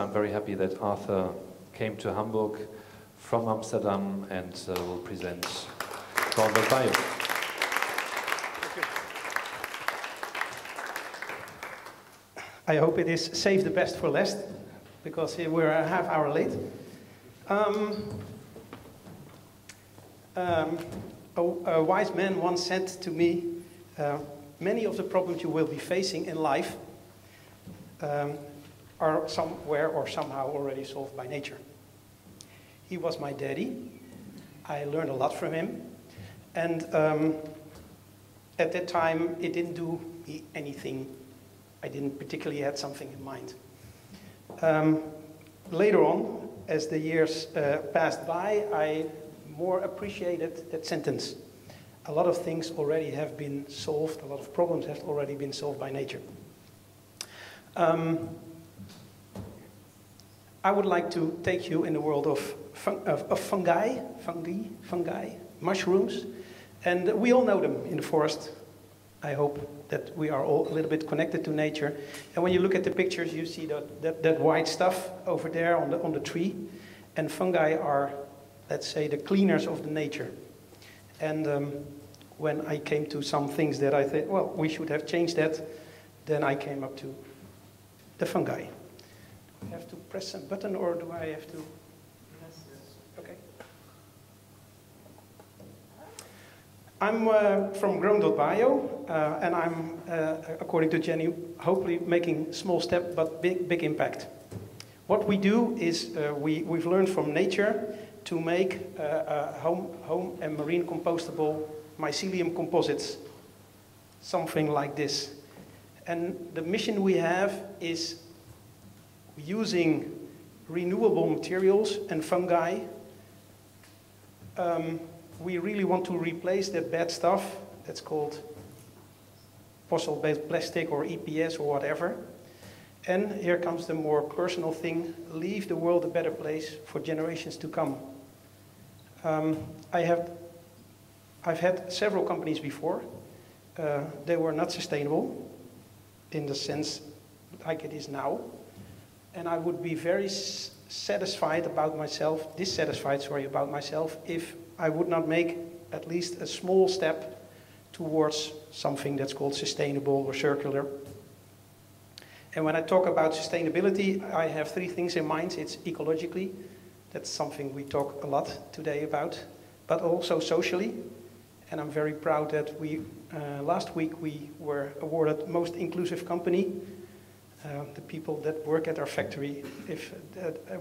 I'm very happy that Arthur came to Hamburg from Amsterdam and will present Grown.bio. I hope it is save the best for last, because we're a half hour late. A wise man once said to me, many of the problems you will be facing in life are somewhere or somehow already solved by nature. He was my daddy. I learned a lot from him. And at that time, it didn't do me anything. I didn't particularly had something in mind. Later on, as the years passed by, I more appreciated that sentence. A lot of things already have been solved, a lot of problems have already been solved by nature. I would like to take you in the world of fungi, mushrooms, and we all know them in the forest. I hope that we are all a little bit connected to nature. And when you look at the pictures, you see that white stuff over there on the tree. And fungi are, let's say, the cleaners of the nature. And when I came to some things that I thought, well, we should have changed that, then I came up to the fungi. Do I have to press a button, or do I have to? Yes. Okay. I'm from Grown.bio, and I'm, according to Jenny, hopefully making small step but big impact. What we do is we've learned from nature to make home and marine compostable mycelium composites, something like this. And the mission we have is using renewable materials and fungi. We really want to replace that bad stuff that's called fossil-based plastic or EPS or whatever. And here comes the more personal thing: leave the world a better place for generations to come. I've had several companies before. They were not sustainable in the sense like it is now. And I would be very dissatisfied about myself, if I would not make at least a small step towards something that's called sustainable or circular. And when I talk about sustainability, I have three things in mind. It's ecologically, that's something we talk a lot today about, but also socially. And I'm very proud that last week we were awarded Most Inclusive Company. The people that work at our factory,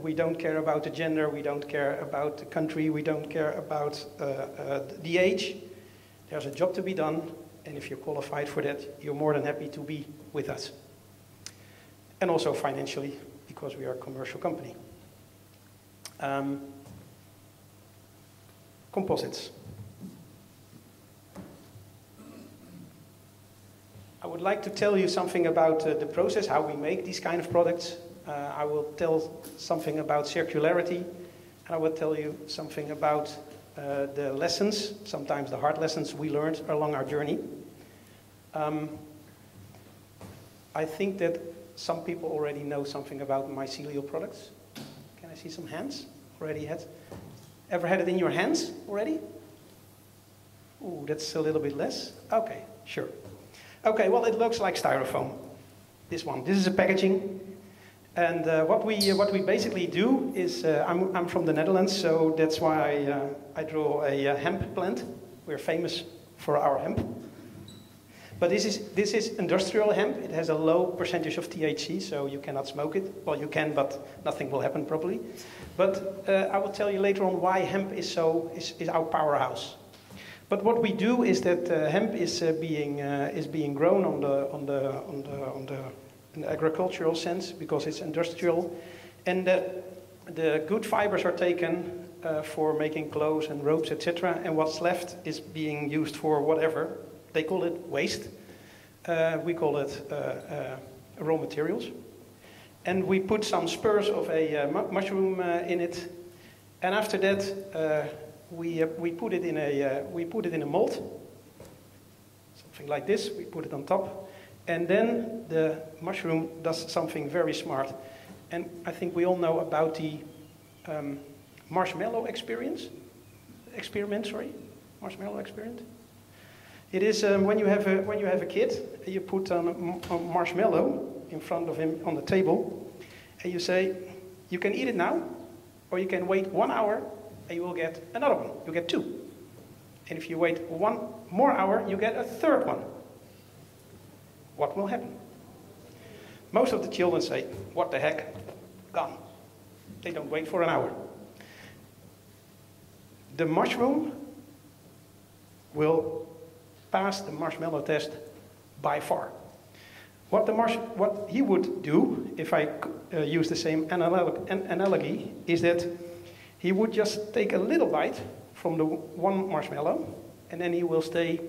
we don't care about the gender, we don't care about the country, we don't care about the age. There's a job to be done, and if you're qualified for that, you're more than happy to be with us. And also financially, because we are a commercial company. Composites. I would like to tell you something about the process, how we make these kind of products. I will tell something about circularity, and I will tell you something about the lessons, sometimes the hard lessons we learned along our journey. I think that some people already know something about mycelial products. Can I see some hands? Ever had it in your hands already? Ooh, that's a little bit less. Okay, sure. Okay, well, it looks like styrofoam. This one. This is a packaging. And what we basically do is, I'm from the Netherlands, so that's why I draw a hemp plant. We're famous for our hemp. But this is industrial hemp. It has a low percentage of THC, so you cannot smoke it. Well, you can, but nothing will happen probably. But I will tell you later on why hemp is our powerhouse. But what we do is that hemp is being grown in the agricultural sense, because it's industrial, and the good fibers are taken for making clothes and ropes, etc. And what's left is being used for whatever. They call it waste. We call it raw materials. And we put some spurs of a mushroom in it, and after that. We put it in a mold, something like this. We put it on top, and then the mushroom does something very smart. And I think we all know about the marshmallow experiment. Marshmallow experiment. It is when you have a kid, you put a marshmallow in front of him on the table, and you say, you can eat it now, or you can wait 1 hour, and you will get another one. You get 2. And if you wait 1 more hour, you get a 3rd one. What will happen? Most of the children say, what the heck, gone. They don't wait for an hour. The mushroom will pass the marshmallow test by far. What he would do, if I use the same analogy, is that he would just take a little bite from the one marshmallow, and then he will stay,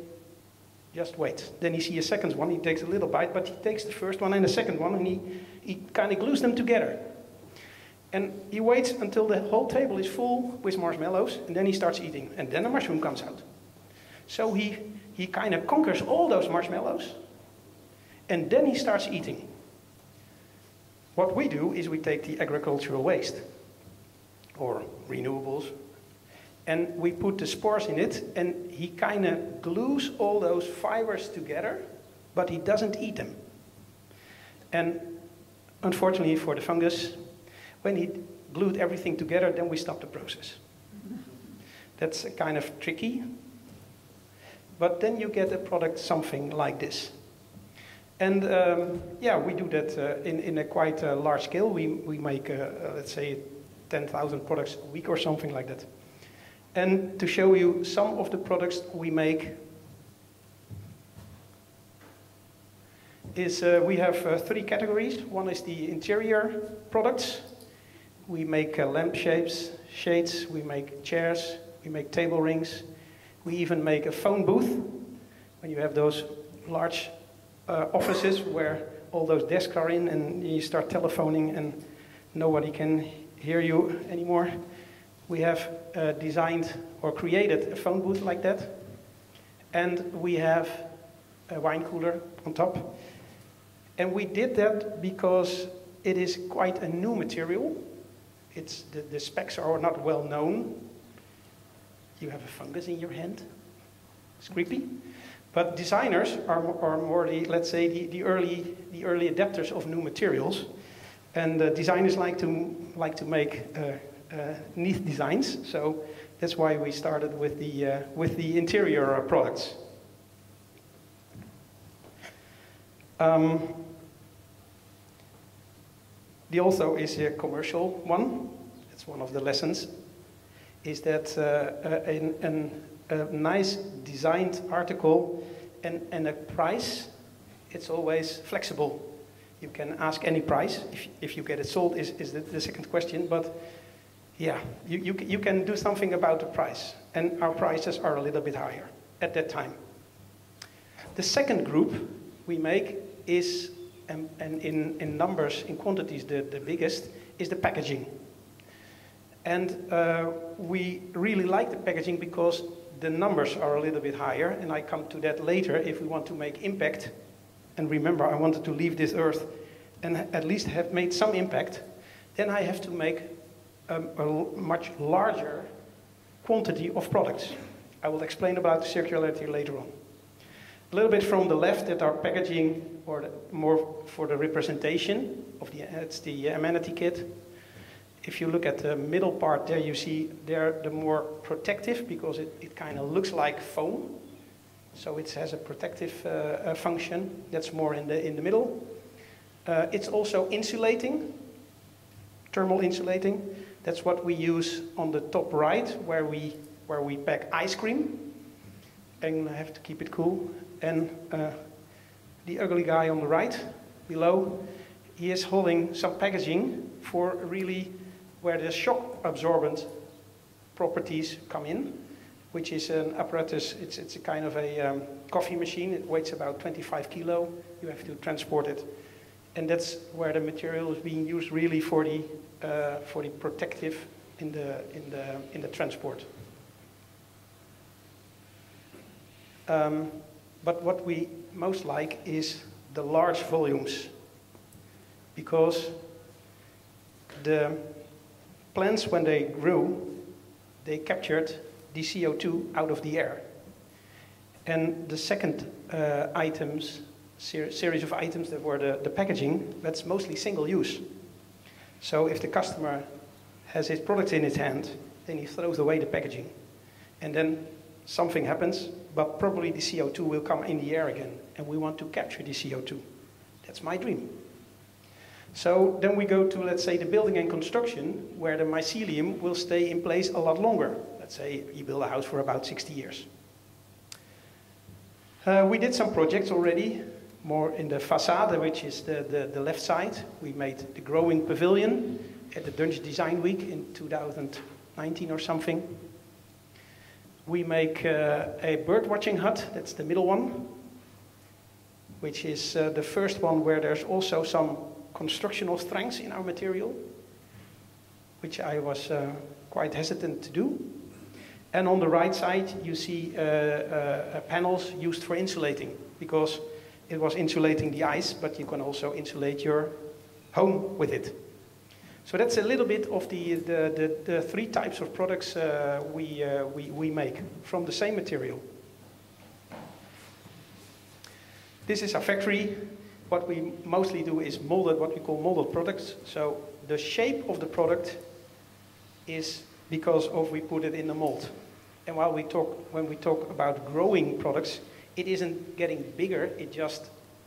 just wait. Then he sees a second one, he takes a little bite, but he takes the first one and the second one, and he kind of glues them together. And he waits until the whole table is full with marshmallows, and then he starts eating, and then the mushroom comes out. So he kind of conquers all those marshmallows, and then he starts eating. What we do is we take the agricultural waste, or renewables, and we put the spores in it, and he kind of glues all those fibers together, but he doesn't eat them. And unfortunately for the fungus, when he glued everything together, then we stop the process. That's kind of tricky. But then you get a product something like this. And yeah, we do that in a quite large scale. We make, let's say, 10,000 products a week or something like that. And to show you some of the products we make is we have 3 categories. One is the interior products. We make lamp shades, we make chairs, we make table rings. We even make a phone booth. When you have those large offices where all those desks are in and you start telephoning and nobody can hear you anymore. We have designed or created a phone booth like that. And we have a wine cooler on top. And we did that because it is quite a new material. It's the specs are not well known. You have a fungus in your hand. It's creepy. But designers are more the, let's say, the early adapters of new materials. And designers like to make neat designs. So that's why we started with the interior products. The also is a commercial one. It's one of the lessons. Is that a nice designed article and a price, it's always flexible. You can ask any price. If you get it sold is the second question. But yeah, you can do something about the price. And our prices are a little bit higher at that time. The second group we make is, and in numbers, in quantities, the biggest, is the packaging. And we really like the packaging because the numbers are a little bit higher, and I come to that later if we want to make impact. And remember, I wanted to leave this earth and at least have made some impact. Then I have to make a much larger quantity of products. I will explain about the circularity later on. A little bit from the left that our packaging, or more for the representation of it's the amenity kit. If you look at the middle part there, you see they're the more protective because it kind of looks like foam. So it has a protective function. That's more in the middle. It's also insulating, thermal insulating. That's what we use on the top right, where we pack ice cream. And I have to keep it cool. And the ugly guy on the right, below, he is holding some packaging for really where the shock absorbent properties come in, which is an apparatus. It's a kind of a coffee machine. It weighs about 25 kilo. You have to transport it. And that's where the material is being used really for the protective in the transport. But what we most like is the large volumes, because the plants, when they grew, they captured the CO2 out of the air. And the second series of items that were the packaging, that's mostly single use. So if the customer has his product in his hand, then he throws away the packaging. And then something happens, but probably the CO2 will come in the air again, and we want to capture the CO2. That's my dream. So then we go to, let's say, the building and construction, where the mycelium will stay in place a lot longer. Let's say you build a house for about 60 years. We did some projects already, more in the facade, which is the left side. We made the growing pavilion at the Dutch Design Week in 2019 or something. We make a bird watching hut, that's the middle one, which is the first one where there's also some constructional strengths in our material, which I was quite hesitant to do. And on the right side, you see panels used for insulating, because it was insulating the ice, but you can also insulate your home with it. So that's a little bit of the three types of products we make from the same material. This is our factory. What we mostly do is molded, what we call molded products. So the shape of the product is because of we put it in the mold. And when we talk about growing products, it isn't getting bigger,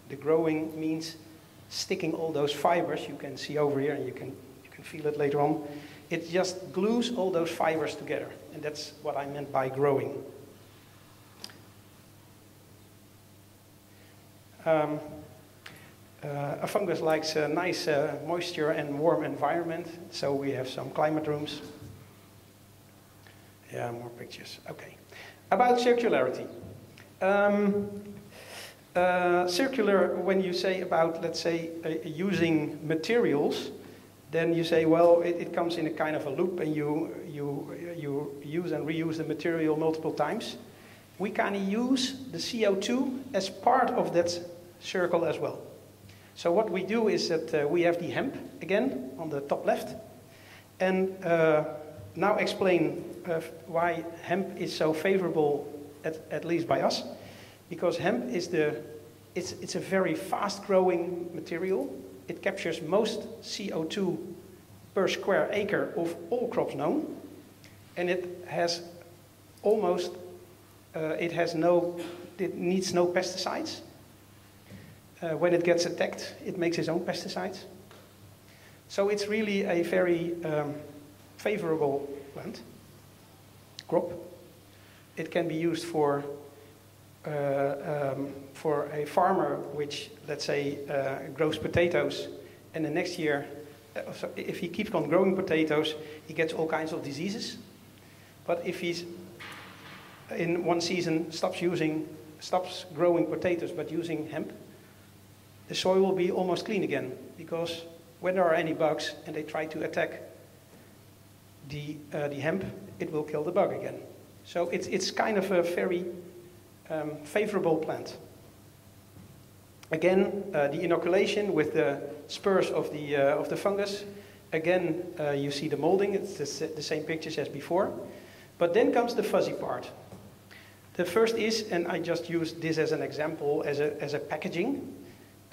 the growing means sticking all those fibers you can see over here, and you can feel it later on. It just glues all those fibers together, and that's what I meant by growing. A fungus likes a nice moisture and warm environment, so we have some climate rooms. Yeah, more pictures. Okay. About circularity. Circular, when you say about, let's say, using materials, then you say, well, it comes in a kind of a loop, and you use and reuse the material multiple times. We kind of use the CO2 as part of that circle as well. So what we do is that we have the hemp, again, on the top left, and now explain why hemp is so favorable, at least by us, because hemp is it's a very fast-growing material. It captures most CO2 per square acre of all crops known, and it has almost it needs no pesticides. When it gets attacked, it makes its own pesticides. So it's really a very favorable plant, crop. It can be used for a farmer which, let's say, grows potatoes, and the next year, if he keeps on growing potatoes, he gets all kinds of diseases. But if he's in one season stops growing potatoes but using hemp, the soil will be almost clean again, because when there are any bugs and they try to attack the hemp, it will kill the bug again. So it's kind of a very favorable plant. Again, the inoculation with the spurs of the fungus. Again, you see the molding. It's the same pictures as before. But then comes the fuzzy part. The first is, and I just used this as an example, as a packaging.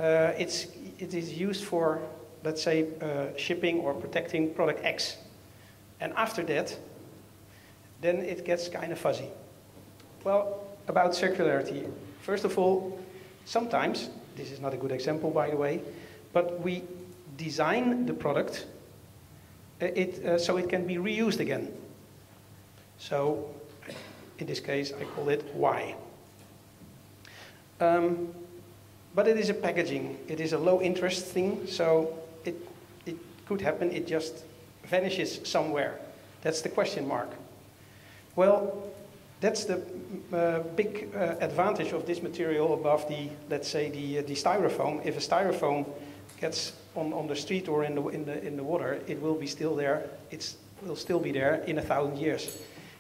It is used for, let's say, shipping or protecting product X. And after that, then it gets kind of fuzzy. Well, about circularity. First of all, sometimes, this is not a good example, by the way, but we design the product so it can be reused again. So, in this case, I call it Y. But it is a packaging. It is a low-interest thing, so it could happen. It just vanishes somewhere. That's the question mark. Well, that's the big advantage of this material above the, let's say, the styrofoam. If a styrofoam gets on the street or in the water, it will be still there. It will still be there in 1,000 years.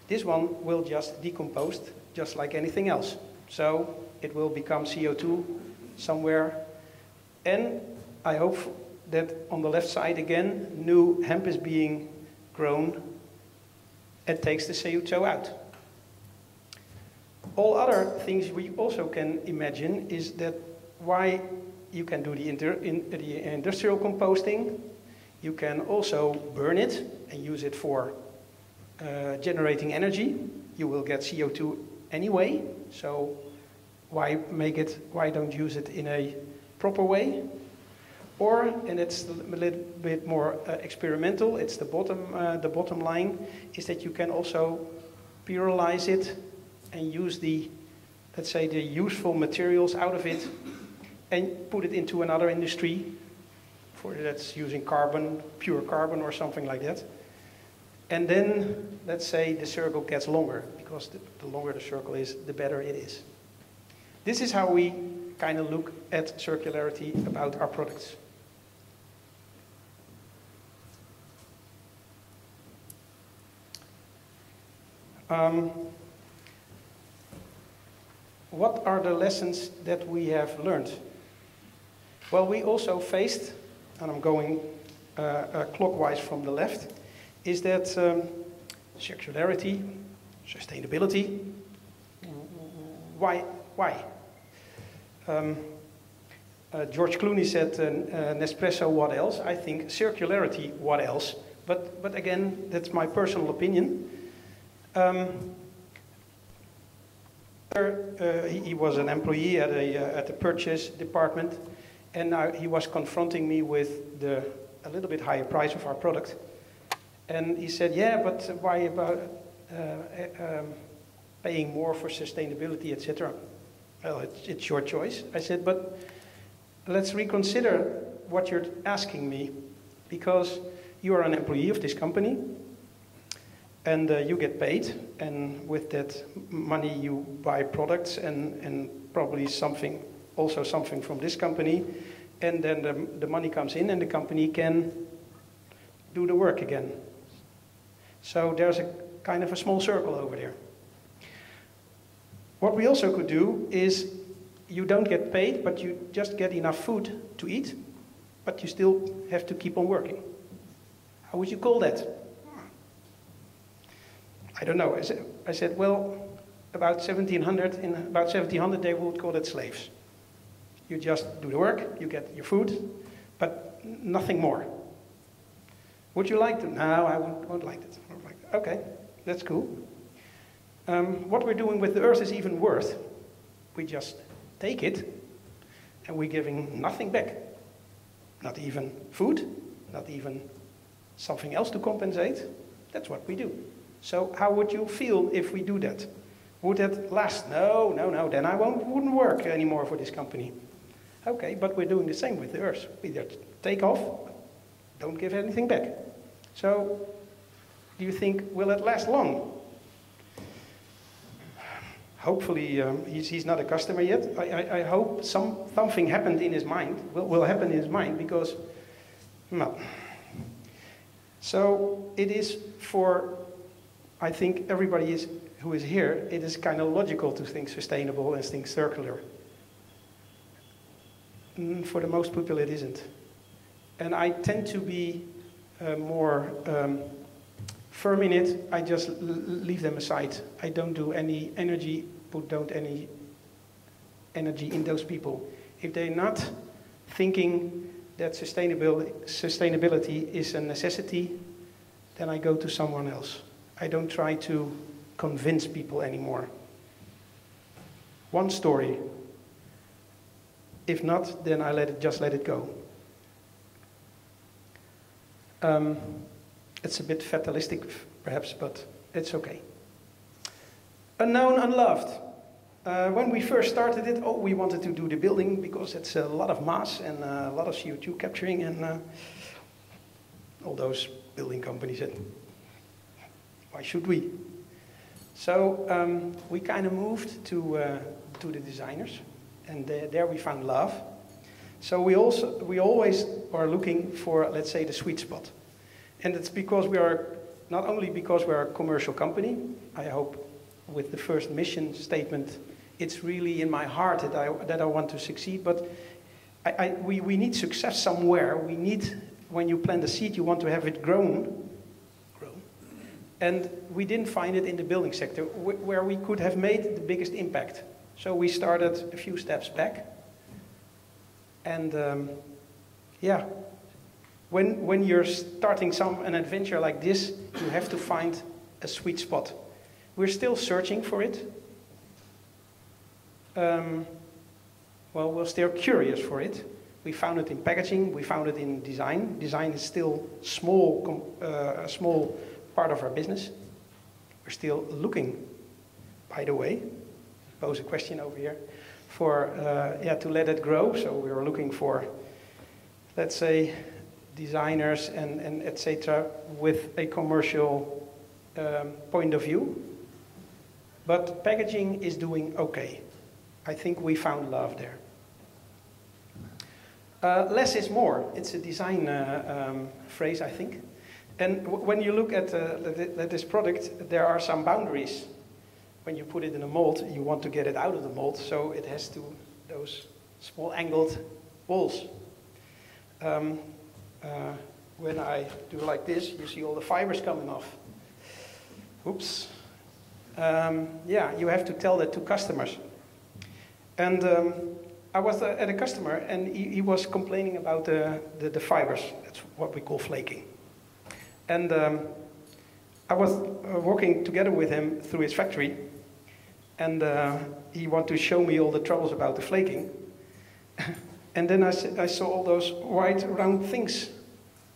This one will just decompose, just like anything else. So it will become CO2 somewhere, and I hope that on the left side again, new hemp is being grown and takes the CO2 out. All other things we also can imagine is that why you can do the industrial composting. You can also burn it and use it for generating energy. You will get CO2 anyway, so why don't use it in a proper way? Or, and it's a little bit more experimental, it's the bottom line, is that you can also pyrolyze it and use the, let's say, the useful materials out of it and put it into another industry that's using carbon, pure carbon or something like that. And then, let's say, the circle gets longer, because the longer the circle is, the better it is. This is how we kind of look at circularity about our products. What are the lessons that we have learned? Well, we also faced, and I'm going clockwise from the left, is that circularity, sustainability, why? George Clooney said, Nespresso, what else? I think circularity, what else? But again, that's my personal opinion. He was an employee at the purchase department, and now he was confronting me with a little bit higher price of our product. And he said, yeah, but why about paying more for sustainability, etc.? Well, it's your choice. I said, but let's reconsider what you're asking me, because you are an employee of this company, and you get paid, and with that money you buy products and probably something from this company, and then the money comes in and the company can do the work again. So there's a kind of a small circle over there. What we also could do is you don't get paid, but you just get enough food to eat, but you still have to keep on working. How would you call that? I don't know. I said, well, about 1700 they would call it slaves. You just do the work, you get your food, but nothing more. Would you like to? No, I won't like it. Okay, that's cool. What we're doing with the earth is even worse. We just take it and we're giving nothing back. Not even food, not even something else to compensate. That's what we do. So how would you feel if we do that? Would that last? No, then I wouldn't work anymore for this company. Okay, but we're doing the same with the earth. We just take off, don't give anything back. So, do you think, will it last long? Hopefully, he's not a customer yet. I hope something happened in his mind, will happen in his mind, because, well. So, it is for, I think everybody who is here, it is kind of logical to think sustainable and think circular. For the most people it isn't. And I tend to be more firm in it. I just leave them aside. I don't do any energy, any energy in those people. If they're not thinking that sustainability is a necessity, then I go to someone else. I don't try to convince people anymore. One story. If not, then I just let it go. It's a bit fatalistic, perhaps, but it's okay. Unknown, unloved. When we first started it, we wanted to do the building because it's a lot of mass and a lot of CO2 capturing, and all those building companies said, why should we? So we kind of moved to the designers. And there we found love. So we always are looking for, let's say, the sweet spot. And it's because we are, not only because we're a commercial company, I hope with the first mission statement, it's really in my heart that I want to succeed, but we need success somewhere. We need, when you plant a seed, you want to have it grown. And we didn't find it in the building sector where we could have made the biggest impact. So we started a few steps back. And yeah, when you're starting an adventure like this, you have to find a sweet spot. We're still searching for it. Well, we're still curious for it. We found it in packaging, we found it in design. Design is still a small part of our business. We're still looking, by the way, pose a question over here, for to let it grow. So we are looking for, let's say, designers and etc. with a commercial point of view. But packaging is doing okay. I think we found love there. Less is more. It's a design phrase, I think. And when you look at this product, there are some boundaries. When you put it in a mold, you want to get it out of the mold, so it has those small angled walls. When I do like this, you see all the fibers coming off. Oops. Yeah, you have to tell that to customers. And I was at a customer, and he was complaining about the fibers. That's what we call flaking. And I was working together with him through his factory, and he wanted to show me all the troubles about the flaking. And then I saw all those white round things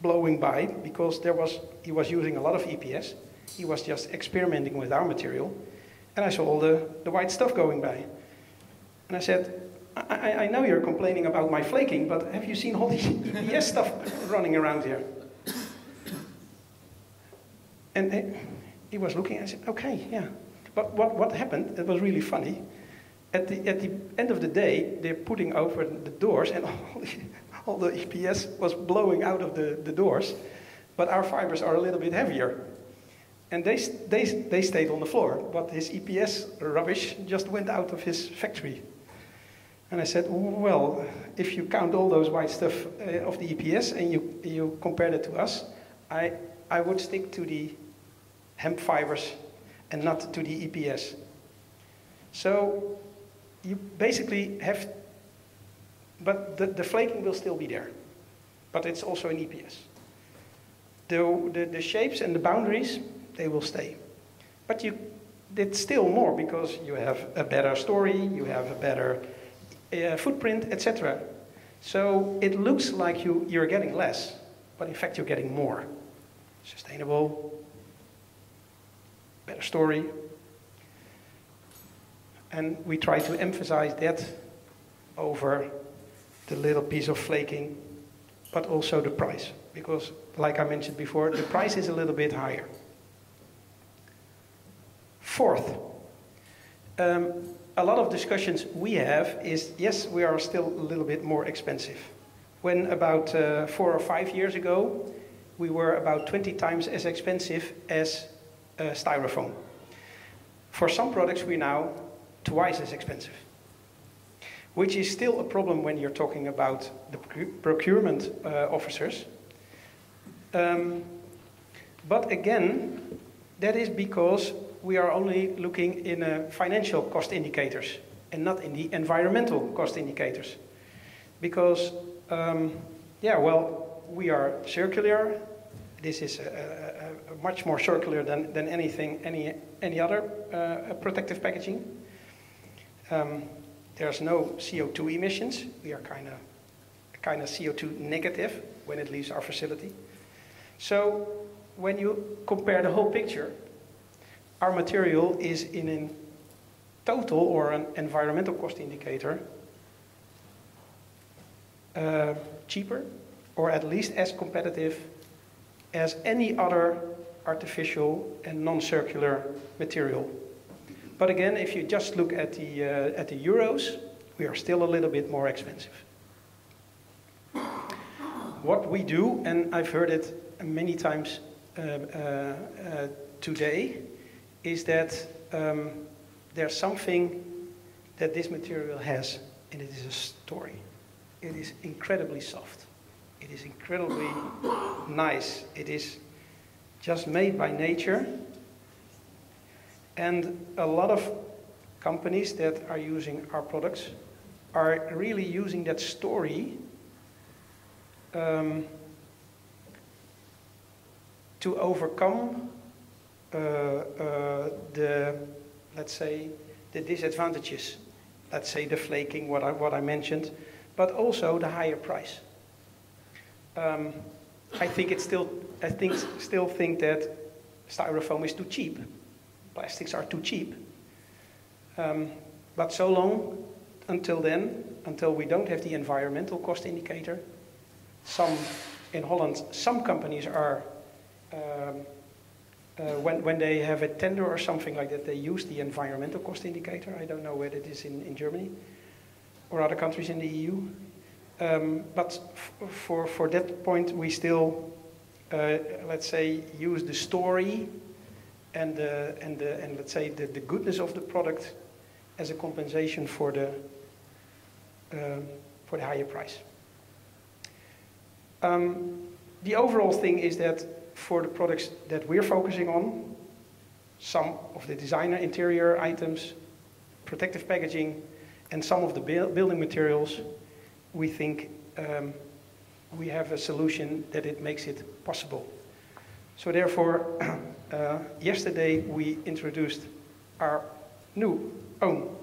blowing by, because he was using a lot of EPS. He was just experimenting with our material. And I saw all the white stuff going by. And I said, I know you're complaining about my flaking, but have you seen all the EPS stuff running around here? And he was looking, and I said, okay, yeah. But what happened, it was really funny. At the end of the day, they're putting over the doors, and all the EPS was blowing out of the doors. But our fibers are a little bit heavier. And they stayed on the floor, but his EPS rubbish just went out of his factory. And I said, well, if you count all those white stuff of the EPS and you compare that to us, I would stick to the hemp fibers and not to the EPS. So you basically have, but the flaking will still be there, but it's also an EPS. The shapes and the boundaries, they will stay. But it's still more, because you have a better story, you have a better footprint, etc. So it looks like you're getting less, but in fact you're getting more. Sustainable, better story. And we try to emphasize that over the little piece of flaking, but also the price. Because, like I mentioned before, the price is a little bit higher. Fourth, a lot of discussions we have is, yes, we are still a little bit more expensive. When about 4 or 5 years ago, we were about 20 times as expensive as styrofoam. For some products, we're now twice as expensive, which is still a problem when you're talking about the procurement officers. But again, that is because we are only looking in financial cost indicators and not in the environmental cost indicators. Because, yeah, well, we are circular. This is much more circular than any other protective packaging. There's no CO2 emissions. We are kind of CO2 negative when it leaves our facility. So when you compare the whole picture, our material is in a total or an environmental cost indicator cheaper, or at least as competitive as any other artificial and non-circular material. But again, if you just look at the euros, we are still a little bit more expensive. What we do, and I've heard it many times today, is that there's something that this material has, and it is a story. it is incredibly soft. It is incredibly nice. It is just made by nature. And a lot of companies that are using our products are really using that story to overcome let's say, the disadvantages. Let's say the flaking, what I mentioned, but also the higher price. I still think that styrofoam is too cheap. Plastics are too cheap. But so long, until we don't have the environmental cost indicator, in Holland, some companies are, when they have a tender or something like that, they use the environmental cost indicator. I don't know whether it is in Germany or other countries in the EU. But for that point, we still, let's say, use the story and let's say the goodness of the product as a compensation for the higher price. The overall thing is that for the products that we're focusing on, some of the designer interior items, protective packaging, and some of the building materials, we think we have a solution that it makes it possible. So therefore, yesterday we introduced our new own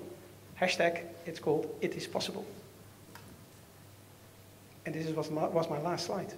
hashtag. It's called It Is Possible. And this was my last slide.